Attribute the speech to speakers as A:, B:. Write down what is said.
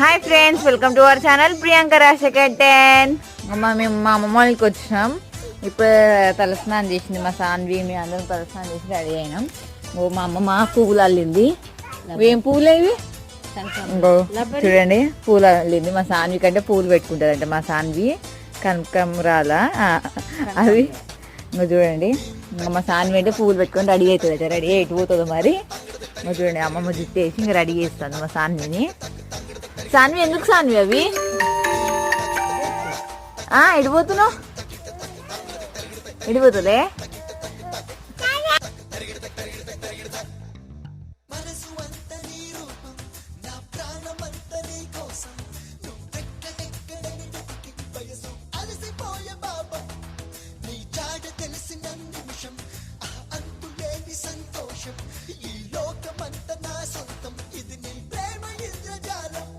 A: Hi friends, welcome to our channel Priyanka Rajasekhar 10. మేము మా అమ్మమ్మ వాళ్ళకి వచ్చినాం. ఇప్పుడు తలస్నానం చేసింది మా సాన్వి. మేము అందరం తలస్నానం చేసి రెడీ అయినాం. మా అమ్మమ్మ పువ్వులు అల్లింది. ఏం పువ్వులు ఇవి? చూడండి, పూలు అల్లింది. మా సాన్వి కంటే పూలు పెట్టుకుంటుందంట మా సాన్వి. కనకమరాల అవి చూడండి. మా సాన్వి అంటే పూలు పెట్టుకొని రెడీ అవుతుంది. రెడీ ఎటు పోతుందో మరి. చూడండి, అమ్మమ్మ జుట్టు వేసి ఇంకా రెడీ చేస్తుంది మా సాన్విని. సాన్వి ఎందుకు సాన్వి అవి ఎడిపోతున్నావు? ఎడిపోతుందే